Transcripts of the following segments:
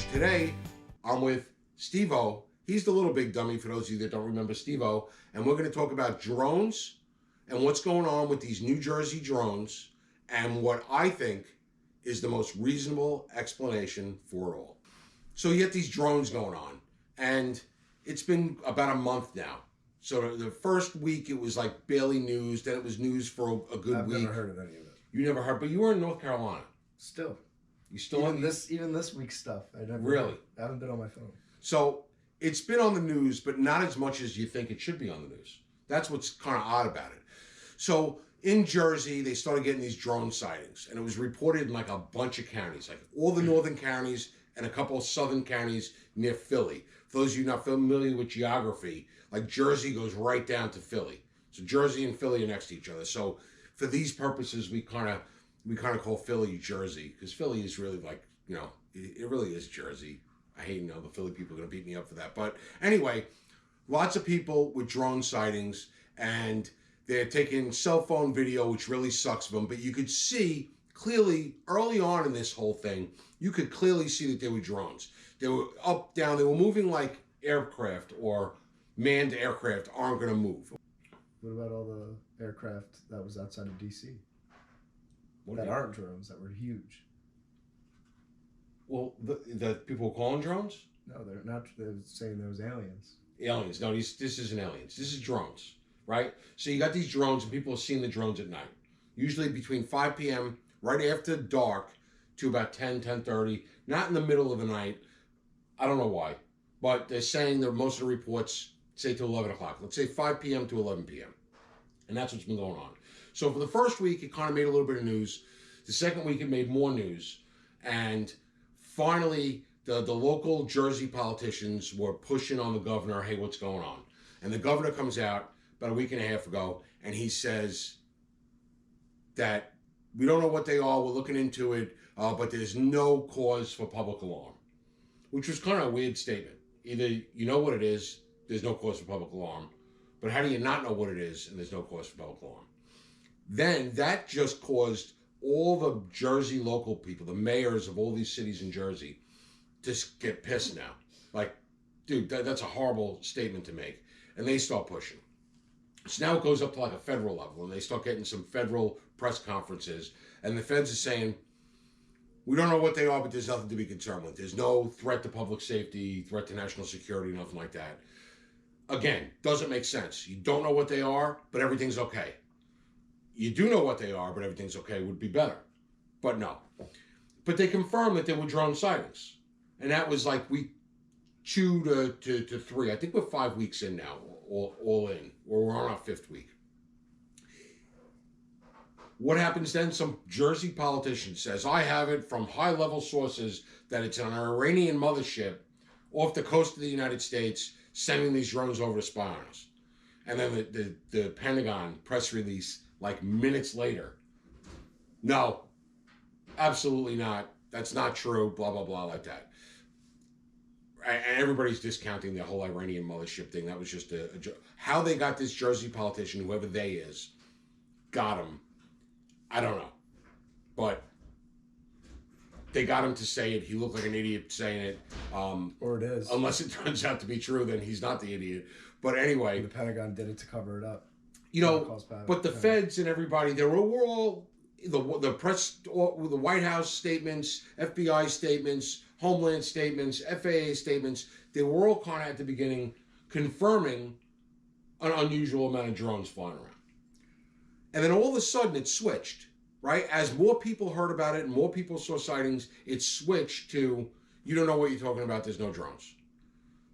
Diligence. Today, I'm with Steve-O. He's the little big dummy for those of you that don't remember Steve-O. And we're going to talk about drones and what's going on with these New Jersey drones and what I think is the most reasonable explanation for it all. So you get these drones going on, and it's been about a month now. So the first week it was like barely news, then it was news for a good week. I've never heard of any of it. You never heard, but you were in North Carolina. Still. You still even this week's stuff. I haven't been on my phone. So it's been on the news, but not as much as you think it should be on the news. That's what's kind of odd about it. So in Jersey, they started getting these drone sightings, and it was reported in like a bunch of counties, like all the northern counties and a couple of southern counties near Philly. For those of you not familiar with geography, like Jersey goes right down to Philly. So Jersey and Philly are next to each other. So for these purposes, we kind of call Philly Jersey, because Philly is really like, you know, it really is Jersey. I hate, the Philly people are going to beat me up for that. But anyway, lots of people with drone sightings, and they're taking cell phone video, which really sucks for them. But you could see clearly early on in this whole thing, you could clearly see that there were drones. They were up, down. They were moving like aircraft or manned aircraft aren't going to move. What about all the aircraft that was outside of D.C.? That aren't drones, that were huge. Well, the people were calling drones? No, they're not. They're saying there was aliens. Aliens. No, this isn't aliens. This is drones, right? So you got these drones, and people are seeing the drones at night. Usually between 5 p.m., right after dark, to about 10:30, not in the middle of the night. I don't know why, but they're saying that most of the reports say to 11 o'clock. Let's say 5 p.m. to 11 p.m. And that's what's been going on. So for the first week, it kind of made a little bit of news. The second week, it made more news. And finally, the local Jersey politicians were pushing on the governor, hey, what's going on? And the governor comes out about a week and a half ago, and he says that we don't know what they are, we're looking into it, but there's no cause for public alarm, which was kind of a weird statement. Either you know what it is, there's no cause for public alarm, but how do you not know what it is and there's no cause for public alarm? Then that just caused all the Jersey local people, the mayors of all these cities in Jersey, to get pissed now. Like, dude, that's a horrible statement to make. And they start pushing. So now it goes up to like a federal level, and they start getting some federal press conferences, and the feds are saying, we don't know what they are, but there's nothing to be concerned with. There's no threat to public safety, threat to national security, nothing like that. Again, doesn't make sense. You don't know what they are, but everything's okay. You do know what they are, but everything's okay would be better. But no. But they confirmed that there were drone sightings. And that was like week 2 to 3. I think we're 5 weeks in now, all in. Or we're on our 5th week. What happens then? Some Jersey politician says, I have it from high-level sources that it's an Iranian mothership off the coast of the United States sending these drones over to spy on us. And then the Pentagon press release, like minutes later, no, absolutely not. That's not true, blah, blah, blah, like that. And everybody's discounting the whole Iranian mothership thing. That was just a joke. How they got this Jersey politician, whoever they is, got him, I don't know. But they got him to say it. He looked like an idiot saying it. Or it is. Unless it turns out to be true, then he's not the idiot. But anyway. The Pentagon did it to cover it up. But the feds and everybody, they were all, the press, the White House statements, FBI statements, Homeland statements, FAA statements, they were all kind of at the beginning confirming an unusual amount of drones flying around. And then all of a sudden it switched, right? As more people heard about it and more people saw sightings, it switched to, you don't know what you're talking about, there's no drones.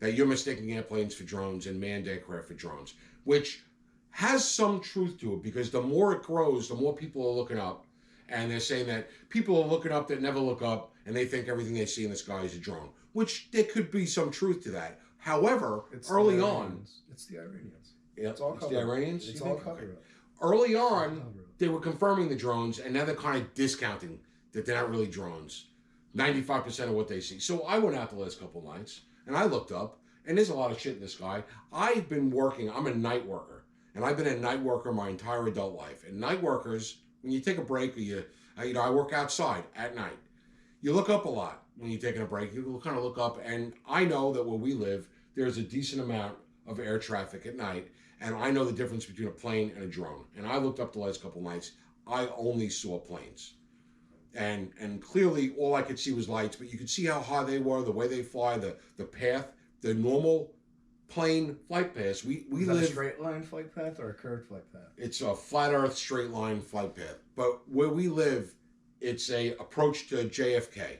That you're mistaking airplanes for drones and manned aircraft for drones, which has some truth to it, because the more it grows, the more people are looking up. And they're saying that people are looking up that never look up, and they think everything they see in the sky is a drone, which there could be some truth to that. However, early on... It's the Iranians. Yeah, it's all it's the Iranians? It's all covered up. Early on, they were confirming the drones, and now they're kind of discounting that they're not really drones. 95% of what they see. So I went out the last couple nights, and I looked up, and there's a lot of shit in the sky. I've been working, I'm a night worker, and I've been a night worker my entire adult life. And night workers, when you take a break, or I work outside at night, you look up a lot. when you're taking a break, you kind of look up, and I know that where we live, there's a decent amount of air traffic at night, and I know the difference between a plane and a drone. And I looked up the last couple nights, I only saw planes. And clearly all I could see was lights, but you could see how high they were, the way they fly, the path, the normal plane flight paths. We Is that live a straight line flight path or a curved flight path? It's a flat earth straight line flight path. But where we live, it's a approach to JFK.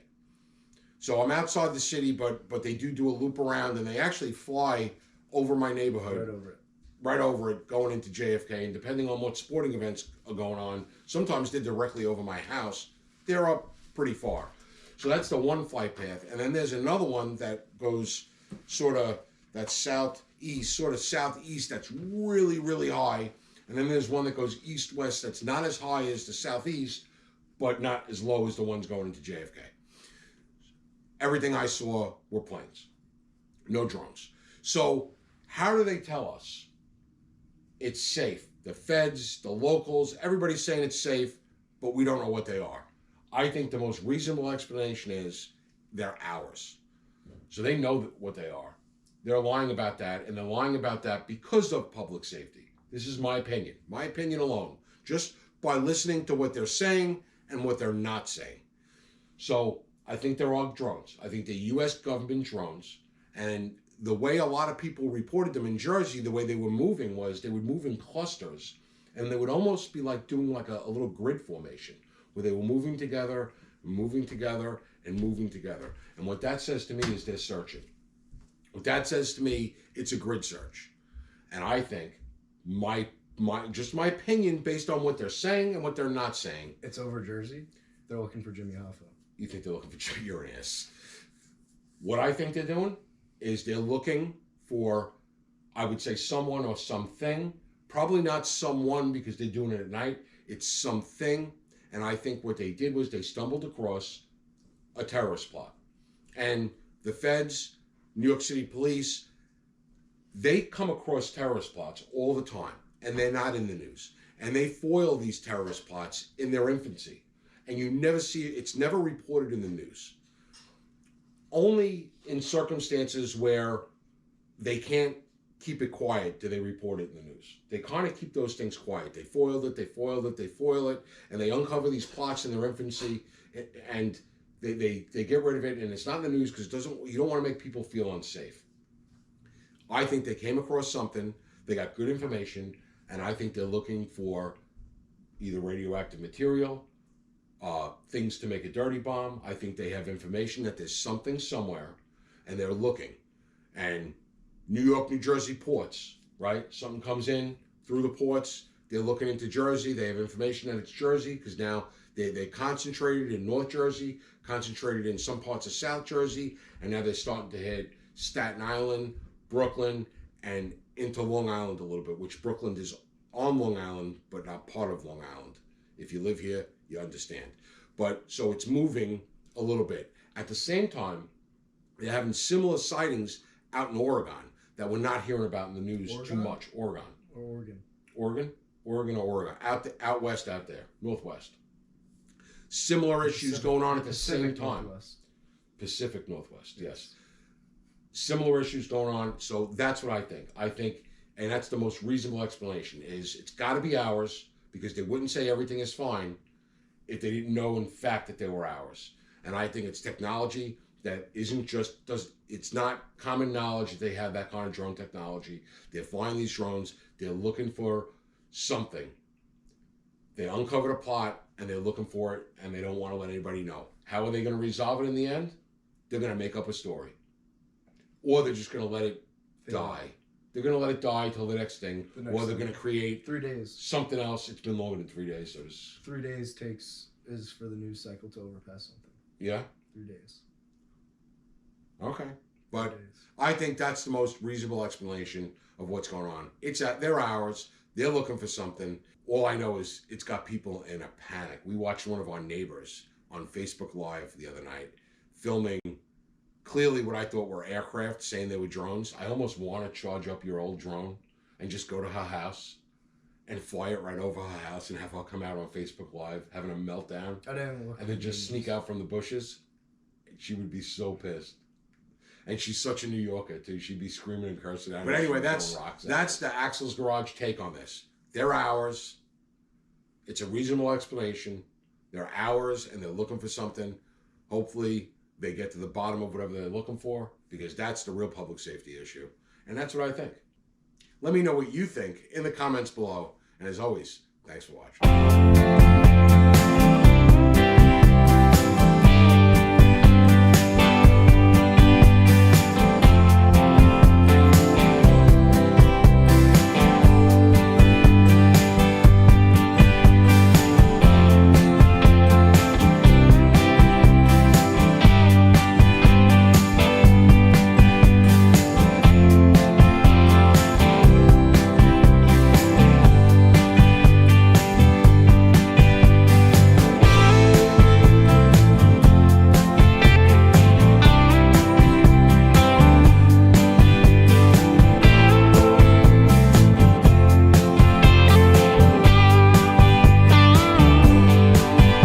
So I'm outside the city, but they do a loop around, and they actually fly over my neighborhood. Right over it. Right over it, going into JFK. And depending on what sporting events are going on, sometimes they're directly over my house. They're up pretty far. So that's the one flight path. And then there's another one that goes sort of that southeast, that's really, really high. And then there's one that goes east-west that's not as high as the southeast, but not as low as the ones going into JFK. Everything I saw were planes, no drones. So how do they tell us it's safe? The feds, the locals, everybody's saying it's safe, but we don't know what they are. I think the most reasonable explanation is they're ours. So they know what they are. They're lying about that, and they're lying about that because of public safety. This is my opinion alone, just by listening to what they're saying and what they're not saying. So I think they're all drones. I think they're U.S. government drones, and the way a lot of people reported them in Jersey, the way they were moving was they would move in clusters, and they would almost be like doing like a little grid formation, where they were moving together, and moving together. And what that says to me is they're searching. What that says to me, it's a grid search. And I think my opinion based on what they're saying and what they're not saying. It's over Jersey. They're looking for Jimmy Hoffa. You think they're looking for your ass? What I think they're doing is they're looking for, I would say, someone or something. Probably not someone because they're doing it at night. It's something. And I think what they did was they stumbled across a terrorist plot. And the feds, New York City police, they come across terrorist plots all the time. And they're not in the news. And they foil these terrorist plots in their infancy. And you never see it. It's never reported in the news. Only in circumstances where they can't keep it quiet do they report it in the news. They kind of keep those things quiet. They foil it, they foil it, and they uncover these plots in their infancy, and they get rid of it, and it's not in the news because you don't want to make people feel unsafe. I think they came across something, they got good information, and I think they're looking for either radioactive material, things to make a dirty bomb. I think they have information that there's something somewhere, and they're looking. And New York, New Jersey ports, right? Something comes in through the ports. They're looking into Jersey. They have information that it's Jersey because now they concentrated in North Jersey, concentrated in some parts of South Jersey, and now they're starting to hit Staten Island, Brooklyn, and into Long Island a little bit, which Brooklyn is on Long Island, but not part of Long Island. If you live here, you understand. But so it's moving a little bit. At the same time, they're having similar sightings out in Oregon that we're not hearing about in the news too much. Oregon. Out west, out there, northwest. Similar issues going on at the same time. Northwest. Pacific Northwest, yes. Similar issues going on. So that's what I think. And that's the most reasonable explanation, is it's got to be ours, because they wouldn't say everything is fine if they didn't know in fact that they were ours. And I think it's technology that it's not common knowledge that they have that kind of drone technology. They're flying these drones, they're looking for something. They uncovered a plot and they're looking for it, and they don't want to let anybody know. How are they going to resolve it in the end? They're going to make up a story. Or they're just going to let it die. They're going to let it die till the next thing. Or they're going to create 3 days. Something else. It's been longer than 3 days. So 3 days is for the news cycle to overpass something. Yeah? 3 days. Okay. But I think that's the most reasonable explanation of what's going on. It's that they're ours. They're looking for something. All I know is it's got people in a panic. We watched one of our neighbors on Facebook Live the other night filming clearly what I thought were aircraft, saying they were drones. I almost want to charge up your old drone and just go to her house and fly it right over her house and have her come out on Facebook Live having a meltdown. I didn't look. And then just sneak out from the bushes. She would be so pissed. And she's such a New Yorker too. She'd be screaming and cursing at me. But anyway, that's the Axel's Garage take on this. They're ours. It's a reasonable explanation. They're ours, and they're looking for something. Hopefully, they get to the bottom of whatever they're looking for, because that's the real public safety issue. And that's what I think. Let me know what you think in the comments below. And as always, thanks for watching.